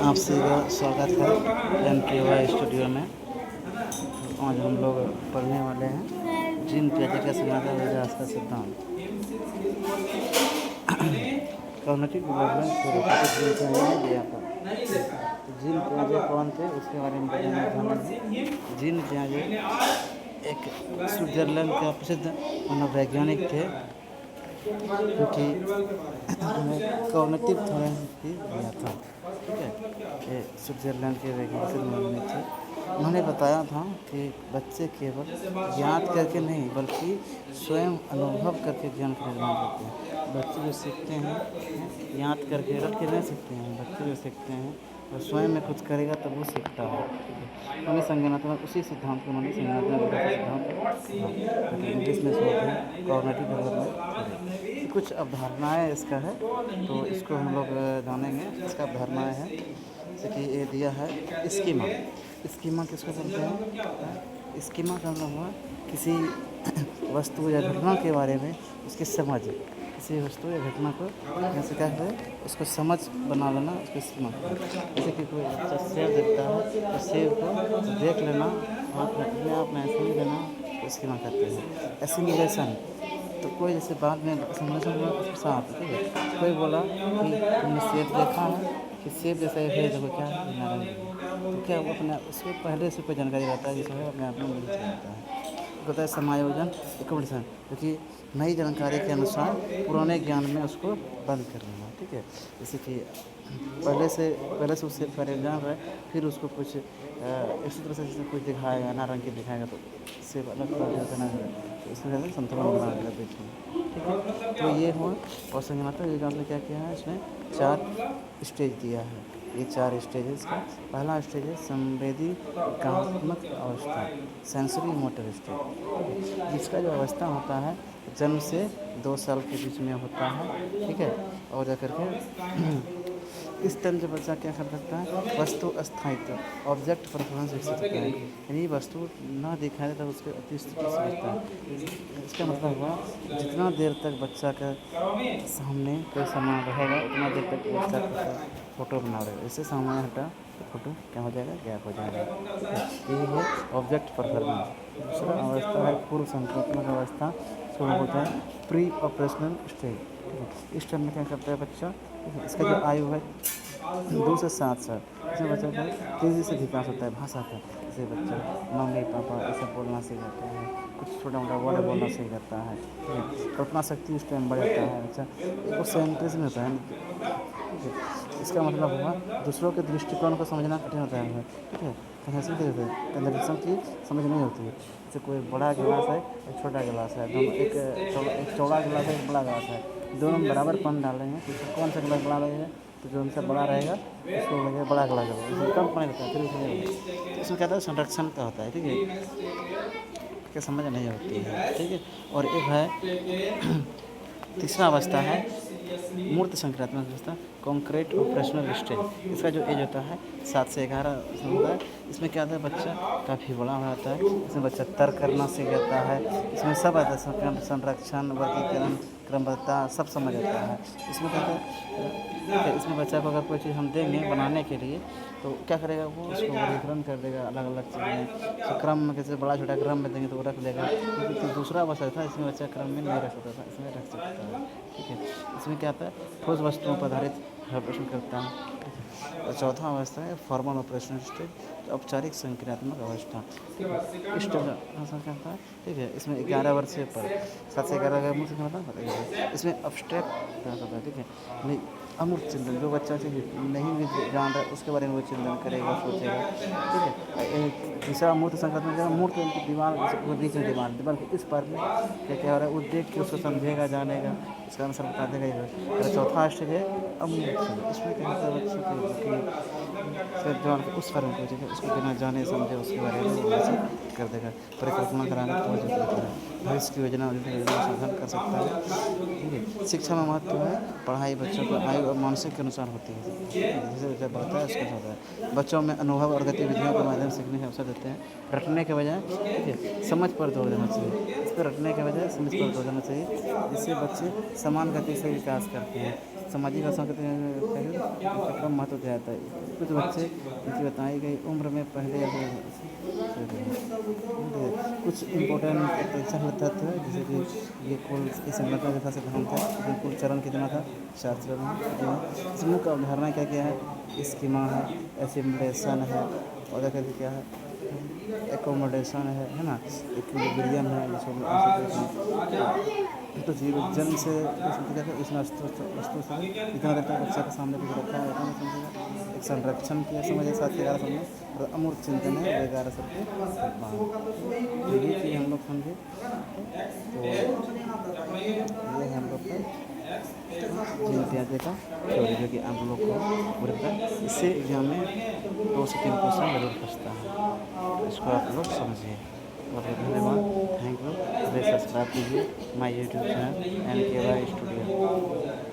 आप सभी का स्वागत है MKY स्टूडियो में। आज हम लोग पढ़ने वाले हैं जीन पियाजे का समाधान विकास का सिद्धांत। कॉग्निटिव डेवलपमेंट को रोबोटिक जीन पियाजे दिया था। तो जीन पियाजे कौन थे उसके बारे में जानेंगे। जीन पियाजे एक स्विट्जरलैंड का प्रसिद्ध मनोवैज्ञानिक थे जो कि हमें कॉग्निटिव थ्योरी दिया था। ठीक है, ये स्विट्जरलैंड के वैज्ञानिक थे। उन्होंने बताया था कि बच्चे केवल याद करके नहीं बल्कि स्वयं अनुभव करके ज्ञान का निर्माण करते हैं। बच्चे जो सीखते हैं याद करके रट के नहीं सीखते हैं। बच्चे जो सीखते हैं और स्वयं में कुछ करेगा तब वो सीखता है। उन्होंने संज्ञानात्मक उसी सिद्धांत को उन्होंने संज्ञानात्मक सिद्धांत इंग्लिश में शोध है कॉग्निटिव डेवलपमेंट। कुछ अवधारणाएँ इसका है तो इसको हम लोग जानेंगे। इसका अवधारणाएँ हैं जैसे कि ये दिया है स्कीमा। स्कीमा किसको बोलते हैं? स्कीमा का मतलब हुआ किसी वस्तु या घटना के बारे में उसकी समझ, किसी वस्तु या घटना को जैसे क्या है उसको समझ बना लेना, उसको स्कीमा। जैसे कि कोई बच्चा सेब देखता है तो सेब को देख लेना और अपने आप में समझ लेना तो स्कीमा कहते हैं। एसिमिलेशन तो कोई जैसे बाद में एसिमिलेशन हुआ उसके साथ, ठीक है, कोई बोला कि तुमने सेब देखा है कि सेब जैसा है देखो क्या है नारंगी है, तो क्या वो अपने उसको पहले से कोई जानकारी रहता है जिसमें अपने आप में मिल जाता है। होता है समायोजन एकोमोडेशन, क्योंकि नई जानकारी के अनुसार पुराने ज्ञान में उसको बंद कर लेना। ठीक है, जैसे कि पहले से उससे पहले जान रहा है फिर उसको कुछ इसी तरह से जैसे कुछ दिखाएगा नारंगी दिखाएगा तो सेब अलग करना है तो इसमें ज़्यादा संतुलन बना देगा बीच में। ठीक है, तो ये हुआ। और संज्ञानात्मक विकास में क्या किया है, इसमें 4 स्टेज दिया है। ये 4 स्टेज है इसका। पहला स्टेज है संवेदी विकासात्मक अवस्था, सेंसरी मोटर स्टेज, जिसका जो अवस्था होता है जन्म से 2 साल के बीच में होता है। ठीक है, और जा करके इस टाइम जब बच्चा क्या कर सकता है, वस्तु स्थायित्व ऑब्जेक्ट परफॉर्मेंस विकसित होता है, यानी वस्तु ना दिखाए तब उसके अति स्थिति समझता है। इसका मतलब हुआ जितना देर तक बच्चा का सामने कोई सामान रहेगा उतना देर तक बच्चा का फ़ोटो बना रहेगा। इससे सामान हटा तो फ़ोटो क्या हो जाएगा, गैप हो जाएगा। यही है ऑब्जेक्ट परफॉर्मेंस। दूसरा अवस्था है पूर्व संक्रात्मक अवस्था, इसको बोलते हैं प्री ऑपरेशनल स्टेज। इस टाइम में क्या करता है बच्चा, इसका जो आयु है 2 से 7 साल, इसमें बच्चा का तेज़ी से विकास होता है भाषा का। जैसे बच्चा मम्मी पापा ये सब बोलना सीख जाता है, कुछ छोटा मोटा वर्ड बोलना सीख जाता है। कल्पना शक्ति उस टाइम बढ़ जाता है बच्चा, वो सेंट्रेशन में होता है। ठीक है, इसका मतलब हुआ दूसरों के दृष्टिकोण को समझना कठिन होता है। ठीक है, कंजर्वेशन की समझ नहीं होती है। जैसे कोई बड़ा गिलास है एक छोटा गिलास है, दोनों एक चौड़ा गिलास है एक बड़ा गिलास है, दोनों में बराबर पानी डाल रहे हैं तो कौन सा गिलास बड़ा लगेगा, तो जो उनसे बड़ा रहेगा उसको लगेगा बड़ा गिलास होगा, उसमें कम पानी रहता है फिर उसमें इसमें क्या होता है संरक्षण का होता है। ठीक है, क्या समझ नहीं होती है। ठीक है, और एक है तीसरा अवस्था है मूर्त संक्रात्मक अवस्था, कॉन्क्रीट ऑपरेशनल स्टेज। इसका जो एज होता है 7 से 11 होता है। इसमें क्या होता है बच्चा काफ़ी बड़ा हो जाता है, इसमें बच्चा तर्क करना सीख जाता है, इसमें सब आता है संरक्षण वर्गीकरण क्रमबद्धता सब समझ आता है। इसमें क्या होता है, इसमें बच्चा को अगर कोई चीज़ हम देंगे बनाने के लिए तो क्या करेगा, वो उसको वर्गीकरण कर देगा अलग अलग चीज़ें, तो क्रम में कैसे बड़ा छोटा क्रम में देंगे तो वो रख लेगा। तो दूसरा अवस्था था इसमें बच्चा क्रम में नहीं रख सकता था, इसमें रख सकता है। ठीक है, इसमें क्या आता है ठोस वस्तुओं पर आधारित ऑपरेशन करता है। और चौथा अवस्था है फॉर्मल ऑपरेशन स्टेज, औपचारिक संक्रियात्मक अवस्था। ठीक है, इस टाइप का करता है। ठीक है, इसमें 11 वर्ष से पर 7 से 11 का मुझे बताइए। इसमें अब्स्ट्रैक्ट होता है। ठीक है, नहीं अमूर्त चिंतन, जो बच्चा चीज़ नहीं भी जान रहा है उसके बारे में वो चिंतन करेगा सोचेगा। ठीक है, तीसरा अमूर्त संकट में मूर्त दिमाग बीच में दिमाग के इस पर में क्या क्या हो रहा है वो देख के उसको समझेगा जानेगा, इसका आंसर बता देगा। और चौथा स्टेज है अमूर्त चिंतन, इसमें क्या होता है बच्चे को दिमाग के उस पर में पहुँचेगा, उसको बिना जाने समझे उसके बारे में कर देगा, परिकल्पना कराने की वजह देता है, भविष्य की योजना साधन कर सकता है। ठीक है, शिक्षा में महत्व है पढ़ाई बच्चों को आयु और मानसिक के अनुसार होती है। जैसे बच्चा बढ़ता है उसके होता है। बच्चों में अनुभव और गतिविधियों के माध्यम से सीखने का अवसर देते हैं, रटने के बजाय। ठीक है, समझ पर जोर देना चाहिए, इस पर रटने के बजाय समझ पर जोर देना चाहिए, जिससे बच्चे समान गति से विकास करते हैं। सामाजिक और सांस्कृतिक पहलू का कम महत्व दिया जाता है। कुछ बच्चे इनकी बताई गई उम्र में पहले या कुछ इम्पोर्टेंट परीक्षा तथ्य है, जैसे कि ये कुल इस संगठन के था सिद्धांत है, इसमें कुल चरण कितना था, 4 चरण है। इस मुख्य अवधारणा क्या क्या है, स्कीमा है, एसिमुलेशन है, और देखिए क्या है, एकोमोडेशन है ना, इक्विलिब्रियम है, जिसको तो जीव जन्म से इसमें वस्तु से इतना देर तक बच्चा के सामने कुछ रखा है इतना नहीं समझेगा। एक संरक्षण किया समझ 7-11 समझे, और अमूर्त चिंतन है 11 सबके बाद। ये चीज़ हम लोग समझे, तो ये है हम लोग का जीन प्याजे का थ्योरी, जो कि आप लोग को पूरा इससे एग्जाम में 2 से 3 क्वेश्चन जरूर पूछता है, इसको आप लोग समझिए। बहुत बहुत धन्यवाद, थैंक यू। प्लीज़ सब्सक्राइब कीजिए my YouTube channel NKY studio.